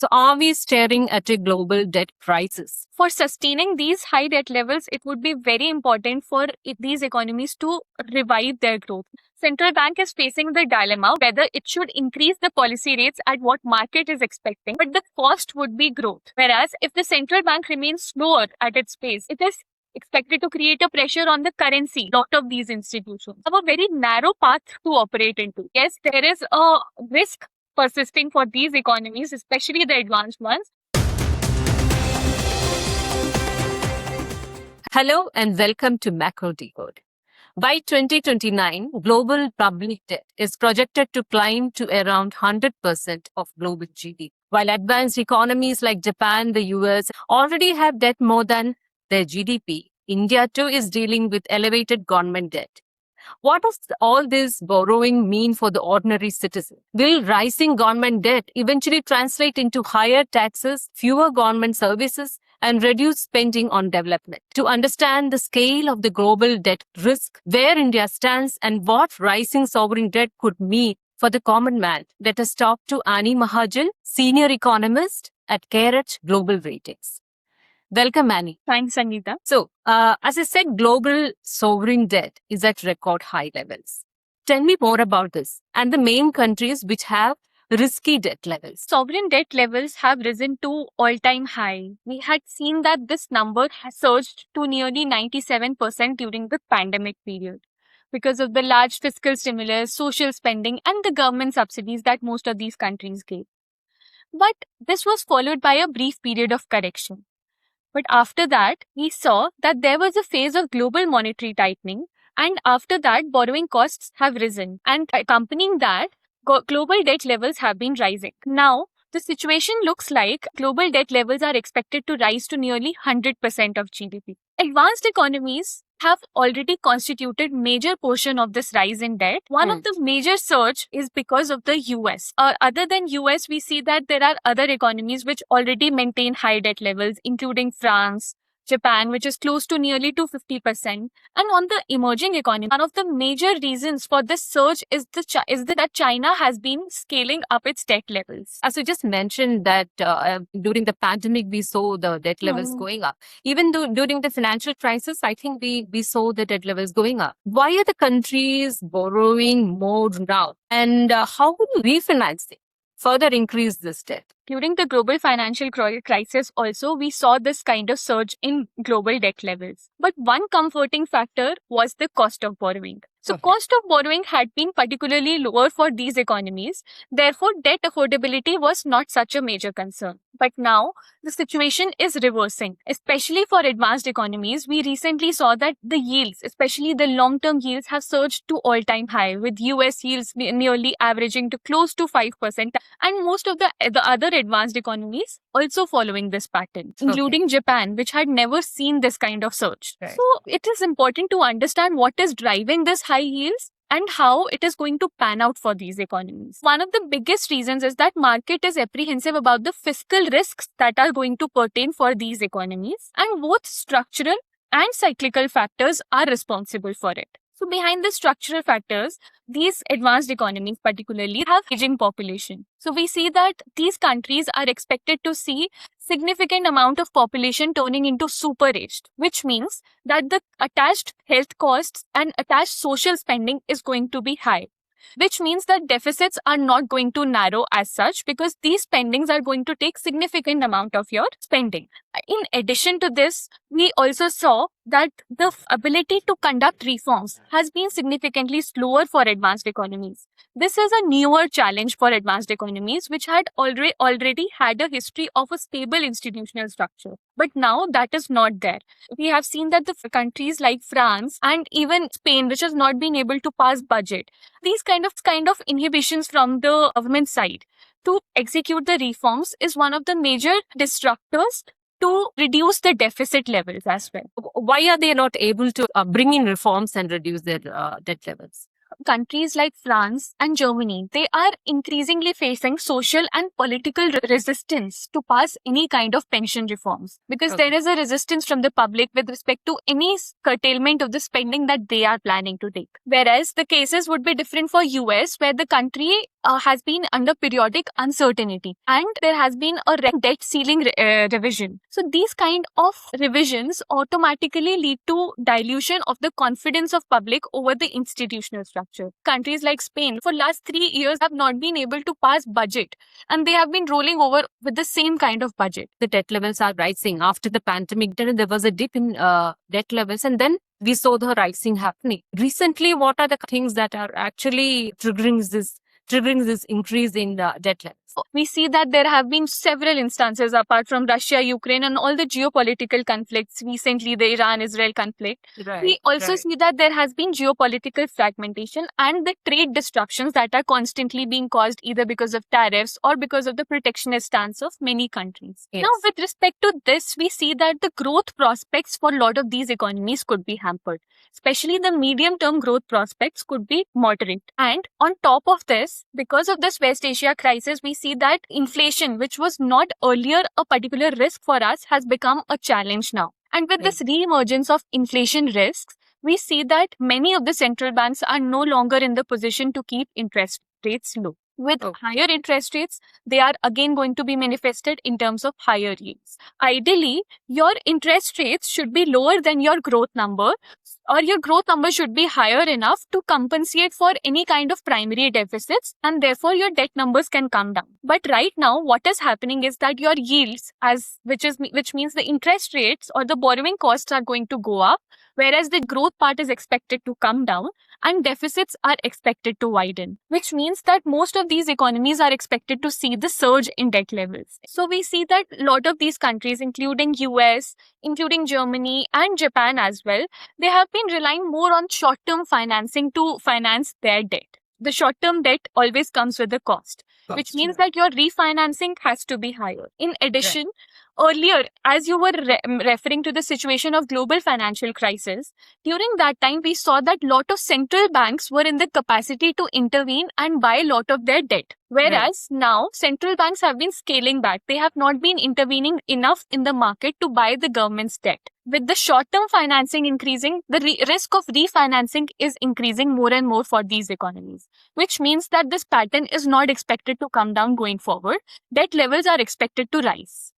So are we staring at a global debt crisis? For sustaining these high debt levels, it would be very important for these economies to revive their growth. Central bank is facing the dilemma whether it should increase the policy rates at what market is expecting, but the cost would be growth. Whereas if the central bank remains slower at its pace, it is expected to create a pressure on the currency. Lot of these institutions have a very narrow path to operate into. Yes, there is a risk persisting for these economies, especially the advanced ones. Hello and welcome to Macro Decode. By 2029, global public debt is projected to climb to around 100% of global GDP. While advanced economies like Japan, the US already have debt more than their GDP, India too is dealing with elevated government debt. What does all this borrowing mean for the ordinary citizen? Will rising government debt eventually translate into higher taxes, fewer government services, and reduced spending on development? To understand the scale of the global debt risk, where India stands, and what rising sovereign debt could mean for the common man, let us talk to Annie Mahajan, senior economist at CareEdge Global Ratings. Welcome, Annie. Thanks, Sangeeta. So, as I said, global sovereign debt is at record high levels. Tell me more about this and the main countries which have risky debt levels. Sovereign debt levels have risen to all-time high. We had seen that this number has surged to nearly 97% during the pandemic period because of the large fiscal stimulus, social spending, and the government subsidies that most of these countries gave. But this was followed by a brief period of correction. But after that, we saw that there was a phase of global monetary tightening, and after that, borrowing costs have risen. And accompanying that, global debt levels have been rising. Now, the situation looks like global debt levels are expected to rise to nearly 100% of GDP. Advanced economies have already constituted major portion of this rise in debt. One of the major surge is because of the US. Other than US, we see that there are other economies which already maintain high debt levels, including France, Japan, which is close to nearly 250%. And on the emerging economy, one of the major reasons for this surge is that China has been scaling up its debt levels. As you just mentioned that during the pandemic, we saw the debt levels going up. Even though during the financial crisis, I think we saw the debt levels going up. Why are the countries borrowing more now? And how will we refinance it? Further increase this debt? During the global financial crisis also, we saw this kind of surge in global debt levels. But one comforting factor was the cost of borrowing. So cost of borrowing had been particularly lower for these economies. Therefore, debt affordability was not such a major concern. But now, the situation is reversing. Especially for advanced economies, we recently saw that the yields, especially the long-term yields, have surged to all-time high, with US yields nearly averaging to close to 5%. And most of the other advanced economies also following this pattern, including Japan, which had never seen this kind of surge. Right. So it is important to understand what is driving this high yields and how it is going to pan out for these economies. One of the biggest reasons is that market is apprehensive about the fiscal risks that are going to pertain for these economies, and both structural and cyclical factors are responsible for it. So behind the structural factors, these advanced economies particularly have aging population. So we see that these countries are expected to see significant amount of population turning into super aged, which means that the attached health costs and attached social spending is going to be high, which means that deficits are not going to narrow as such because these spendings are going to take significant amount of your spending. In addition to this, we also saw that the ability to conduct reforms has been significantly slower for advanced economies. This is a newer challenge for advanced economies, which had already had a history of a stable institutional structure. But now that is not there. We have seen that the countries like France and even Spain, which has not been able to pass budget, these kind of inhibitions from the government side to execute the reforms is one of the major disruptors to reduce the deficit levels as well. Why are they not able to bring in reforms and reduce their debt levels? countries like France and Germany, they are increasingly facing social and political resistance to pass any kind of pension reforms because Okay. there is a resistance from the public with respect to any curtailment of the spending that they are planning to take. Whereas the cases would be different for US, where the country has been under periodic uncertainty and there has been a debt ceiling revision. So these kind of revisions automatically lead to dilution of the confidence of public over the institutional structure. Countries like Spain for last 3 years have not been able to pass budget and they have been rolling over with the same kind of budget. The debt levels are rising. After the pandemic, then there was a dip in debt levels, and then we saw the rising happening. Recently, what are the things that are actually triggering this increase in debt levels? We see that there have been several instances apart from Russia, Ukraine, and all the geopolitical conflicts. Recently, the Iran-Israel conflict. Right. We also see that there has been geopolitical fragmentation and the trade disruptions that are constantly being caused either because of tariffs or because of the protectionist stance of many countries. Yes. Now, with respect to this, we see that the growth prospects for a lot of these economies could be hampered. Especially the medium-term growth prospects could be moderate. And on top of this, because of this West Asia crisis, we see that inflation, which was not earlier a particular risk for us, has become a challenge now. And with this re-emergence of inflation risks, we see that many of the central banks are no longer in the position to keep interest rates low. With higher interest rates, they are again going to be manifested in terms of higher yields. Ideally, your interest rates should be lower than your growth number, or your growth number should be higher enough to compensate for any kind of primary deficits, and therefore your debt numbers can come down. But right now, what is happening is that your yields, which means the interest rates or the borrowing costs, are going to go up, whereas the growth part is expected to come down and deficits are expected to widen, which means that most of these economies are expected to see the surge in debt levels. So we see that a lot of these countries, including US, including Germany and Japan as well, they have been relying more on short-term financing to finance their debt. The short-term debt always comes with a cost, which means that your refinancing has to be higher. In addition, earlier, as you were referring to the situation of global financial crisis, during that time, we saw that lot of central banks were in the capacity to intervene and buy a lot of their debt. Whereas now, central banks have been scaling back. They have not been intervening enough in the market to buy the government's debt. With the short-term financing increasing, the risk of refinancing is increasing more and more for these economies, which means that this pattern is not expected to come down going forward. Debt levels are expected to rise.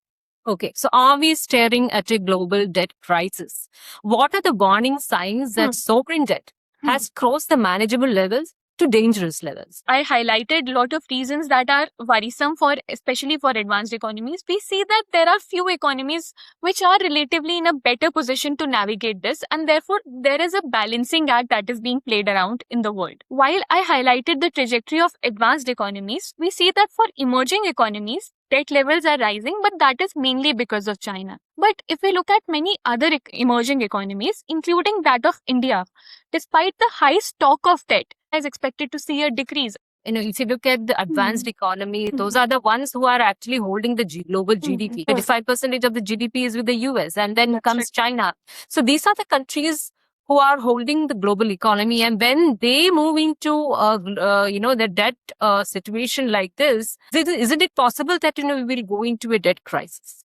Okay, so are we staring at a global debt crisis? What are the warning signs that sovereign debt has crossed the manageable levels to dangerous levels? I highlighted a lot of reasons that are worrisome especially for advanced economies. We see that there are few economies which are relatively in a better position to navigate this, and therefore there is a balancing act that is being played around in the world. While I highlighted the trajectory of advanced economies, we see that for emerging economies, debt levels are rising, but that is mainly because of China. But if we look at many other emerging economies, including that of India, despite the high stock of debt, is expected to see a decrease. If you look at the advanced economy, those are the ones who are actually holding the global GDP. 35% of the GDP is with the US, and then comes China. So these are the countries who are holding the global economy, and when they move into the debt situation like this, isn't it possible that we will go into a debt crisis?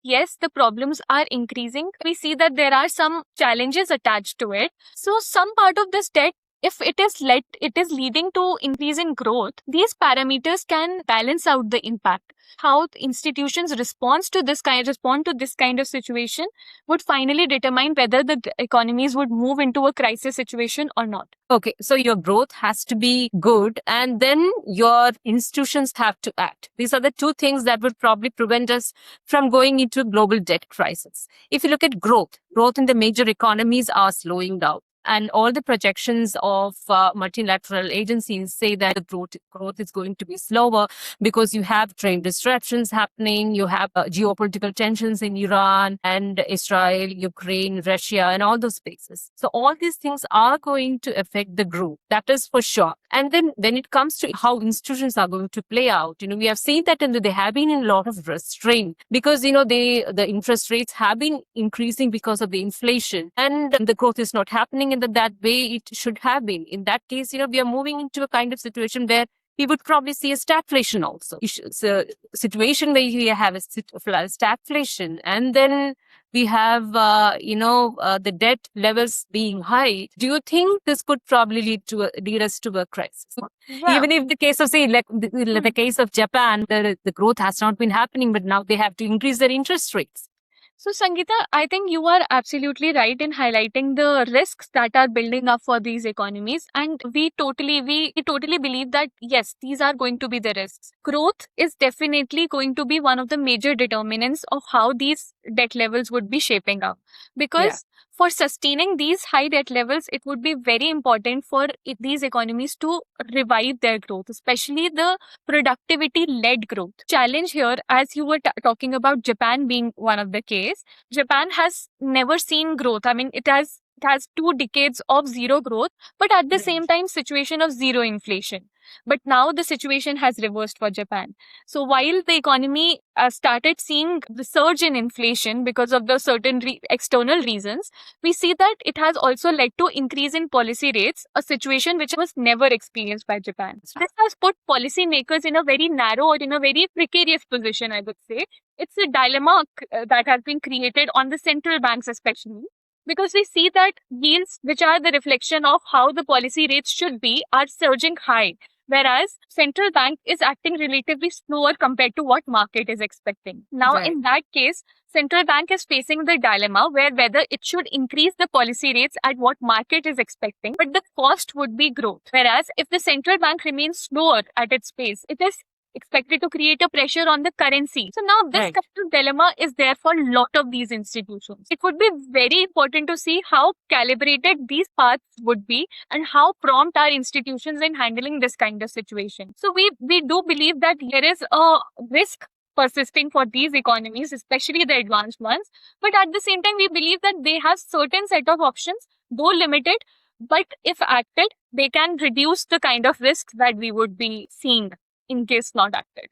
Yes, the problems are increasing. We see that there are some challenges attached to it. So some part of this debt, if it is leading to increase in growth, these parameters can balance out the impact. How institutions respond to this kind of situation would finally determine whether the economies would move into a crisis situation or not. Okay, so your growth has to be good, and then your institutions have to act. These are the two things that would probably prevent us from going into a global debt crisis. If you look at growth in the major economies are slowing down. And all the projections of multilateral agencies say that the growth is going to be slower because you have trade disruptions happening, you have geopolitical tensions in Iran and Israel, Ukraine, Russia, and all those places. So all these things are going to affect the growth. That is for sure. And then when it comes to how institutions are going to play out, we have seen that they have been in a lot of restraint because, the interest rates have been increasing because of the inflation, and the growth is not happening in that way it should have been. In that case, we are moving into a kind of situation where we would probably see a stagflation also. It's a situation where we have a stagflation, and then we have, the debt levels being high. Do you think this could probably lead us to a crisis? Even if the case of, say, like the case of Japan, the growth has not been happening, but now they have to increase their interest rates. So, Sangeeta, I think you are absolutely right in highlighting the risks that are building up for these economies. And we totally believe that, yes, these are going to be the risks. Growth is definitely going to be one of the major determinants of how these debt levels would be shaping up. Because for sustaining these high debt levels, it would be very important for these economies to revive their growth, especially the productivity-led growth. Challenge here, as you were talking about Japan being one of the case, Japan has never seen growth. I mean, it has 2 decades of zero growth, but at the same time, situation of zero inflation. But now the situation has reversed for Japan. So while the economy started seeing the surge in inflation because of the certain external reasons, we see that it has also led to increase in policy rates, a situation which was never experienced by Japan. This has put policymakers in a very narrow or in a very precarious position, I would say. It's a dilemma that has been created on the central banks especially, because we see that yields, which are the reflection of how the policy rates should be, are surging high, whereas central bank is acting relatively slower compared to what market is expecting. Now, in that case, central bank is facing the dilemma where whether it should increase the policy rates at what market is expecting, but the cost would be growth. Whereas if the central bank remains slower at its pace, it is expected to create a pressure on the currency. So now this kind of dilemma is there for a lot of these institutions. It would be very important to see how calibrated these paths would be and how prompt are institutions in handling this kind of situation. So we do believe that there is a risk persisting for these economies, especially the advanced ones. But at the same time, we believe that they have certain set of options, though limited, but if acted, they can reduce the kind of risks that we would be seeing in case not acted.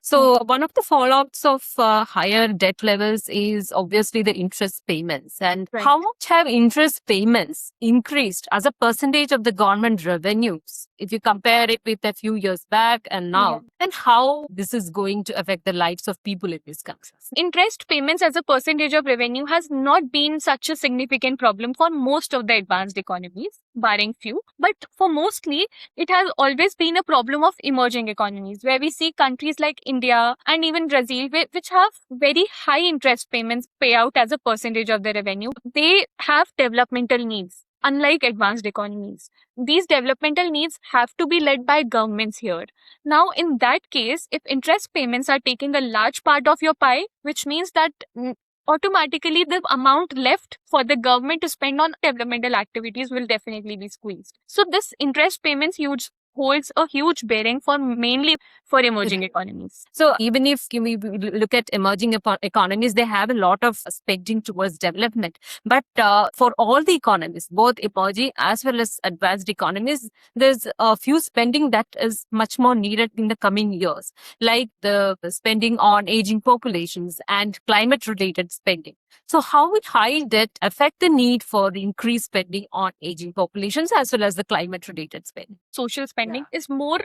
So one of the fallouts of higher debt levels is obviously the interest payments. And how much have interest payments increased as a percentage of the government revenues if you compare it with a few years back and now? And how this is going to affect the lives of people in this country? Interest payments as a percentage of revenue has not been such a significant problem for most of the advanced economies, barring few. But for mostly, it has always been a problem of emerging economies, where we see countries like India and even Brazil, which have very high interest payments payout as a percentage of their revenue. They have developmental needs, unlike advanced economies. These developmental needs have to be led by governments here. Now, in that case, if interest payments are taking a large part of your pie, which means that automatically the amount left for the government to spend on developmental activities will definitely be squeezed. So this interest payments holds a huge bearing mainly for emerging economies. So even if we look at emerging economies, they have a lot of spending towards development. But for all the economies, both emerging as well as advanced economies, there's a few spending that is much more needed in the coming years, like the spending on aging populations and climate-related spending. So how will high debt affect the need for the increased spending on aging populations as well as the climate-related spending? Social spending is more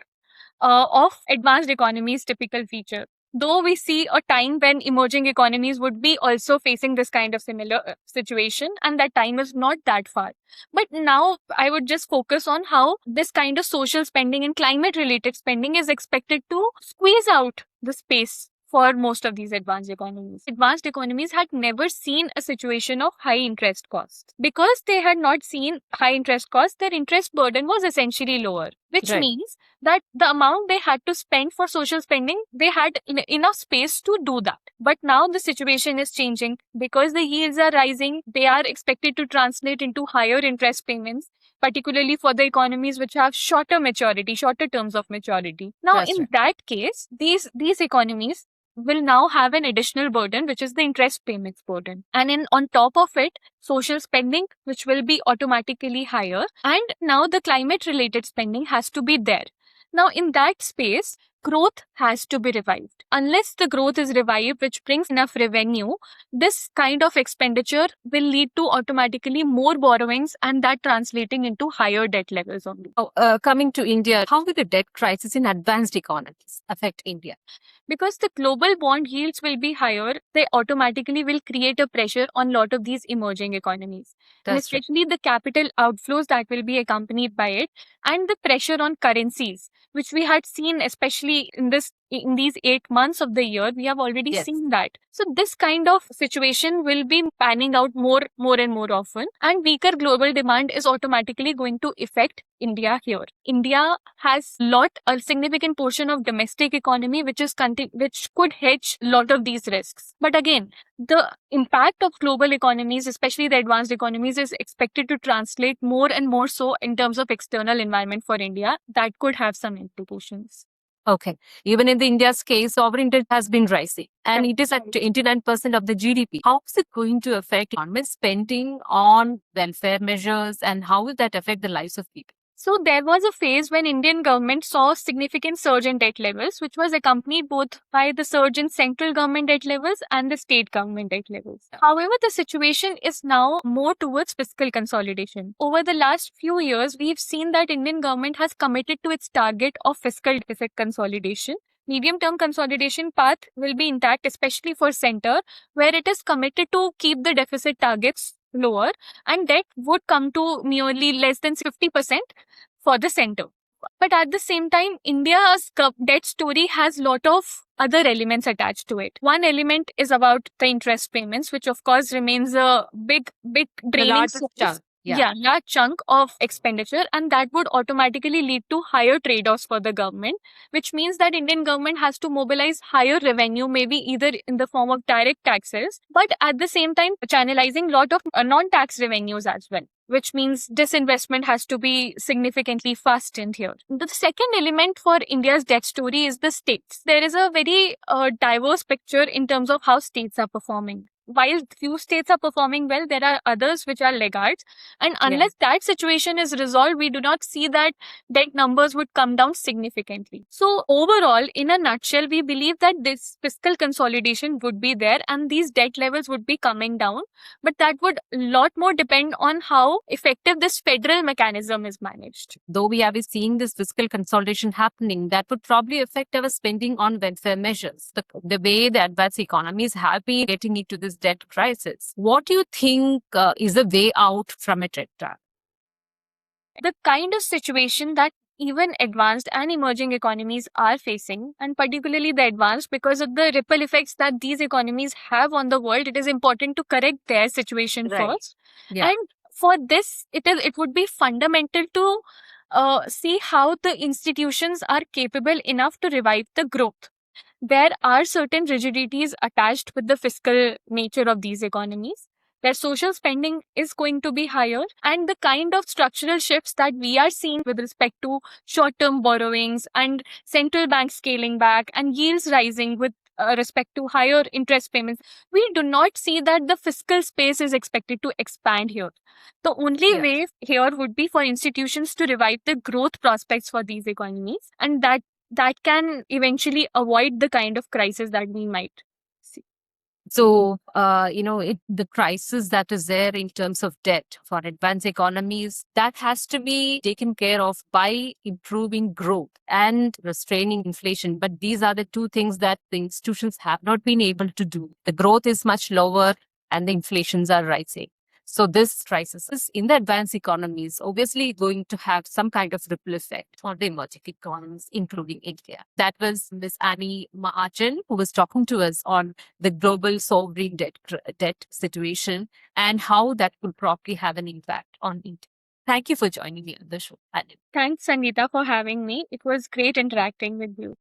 of advanced economies' typical feature. Though we see a time when emerging economies would be also facing this kind of similar situation, and that time is not that far. But now I would just focus on how this kind of social spending and climate-related spending is expected to squeeze out the space for most of these advanced economies. Advanced economies had never seen a situation of high interest costs. Because they had not seen high interest costs, their interest burden was essentially lower, which means that the amount they had to spend for social spending, they had enough space to do that. But now the situation is changing. Because the yields are rising, they are expected to translate into higher interest payments, particularly for the economies which have shorter terms of maturity. Now, in that case, these economies will now have an additional burden, which is the interest payments burden. And on top of it, social spending, which will be automatically higher. And now the climate related spending has to be there. Now, in that space, growth has to be revived. Unless the growth is revived, which brings enough revenue, this kind of expenditure will lead to automatically more borrowings and that translating into higher debt levels only. Coming to India, how will the debt crisis in advanced economies affect India? Because the global bond yields will be higher, they automatically will create a pressure on a lot of these emerging economies. And That's right. especially the capital outflows that will be accompanied by it, and the pressure on currencies, which we had seen especially in these 8 months of the year. We have already Yes. seen that. So this kind of situation will be panning out more and more often, and weaker global demand is automatically going to affect India here. India has a significant portion of domestic economy which could hedge a lot of these risks. But again, the impact of global economies, especially the advanced economies, is expected to translate more and more so in terms of external environment for India. That could have some implications. Okay. Even in the India's case, sovereign debt has been rising and Right. it is at 29% of the GDP. How is it going to affect government spending on welfare measures and how will that affect the lives of people? So there was a phase when Indian government saw significant surge in debt levels, which was accompanied both by the surge in central government debt levels and the state government debt levels. However, the situation is now more towards fiscal consolidation. Over the last few years, we've seen that Indian government has committed to its target of fiscal deficit consolidation. Medium-term consolidation path will be intact, especially for center, where it is committed to keep the deficit targets lower, and debt would come to merely less than 50% for the center. But at the same time, India's debt story has a lot of other elements attached to it. One element is about the interest payments, which of course remains a big draining largest source. chunk. Yeah, large chunk of expenditure, and that would automatically lead to higher trade-offs for the government, which means that Indian government has to mobilize higher revenue, maybe either in the form of direct taxes, but at the same time channelizing lot of non-tax revenues as well, which means disinvestment has to be significantly fastened here. The second element for India's debt story is the states. There is a very diverse picture in terms of how states are performing. While few states are performing well, there are others which are laggards. And unless that situation is resolved, we do not see that debt numbers would come down significantly. So overall, in a nutshell, we believe that this fiscal consolidation would be there and these debt levels would be coming down. But that would a lot more depend on how effective this federal mechanism is managed. Though we are seeing this fiscal consolidation happening, that would probably affect our spending on welfare measures. The way the advanced economies have been getting into this debt crisis. What do you think is the way out from it, Retta? The kind of situation that even advanced and emerging economies are facing, and particularly the advanced, because of the ripple effects that these economies have on the world, it is important to correct their situation Right. first. Yeah. And for this, it would be fundamental to see how the institutions are capable enough to revive the growth. There are certain rigidities attached with the fiscal nature of these economies. Their social spending is going to be higher, and the kind of structural shifts that we are seeing with respect to short-term borrowings and central banks scaling back and yields rising with respect to higher interest payments, we do not see that the fiscal space is expected to expand here. The only Yes. way here would be for institutions to revive the growth prospects for these economies, and that can eventually avoid the kind of crisis that we might see. So, the crisis that is there in terms of debt for advanced economies, that has to be taken care of by improving growth and restraining inflation. But these are the two things that the institutions have not been able to do. The growth is much lower and the inflations are rising. So this crisis is in the advanced economies, obviously going to have some kind of ripple effect on the emerging economies, including India. That was Ms. Annie Mahajan, who was talking to us on the global sovereign debt situation and how that could probably have an impact on India. Thank you for joining me on the show, Annie. Thanks, Sangeeta, for having me. It was great interacting with you.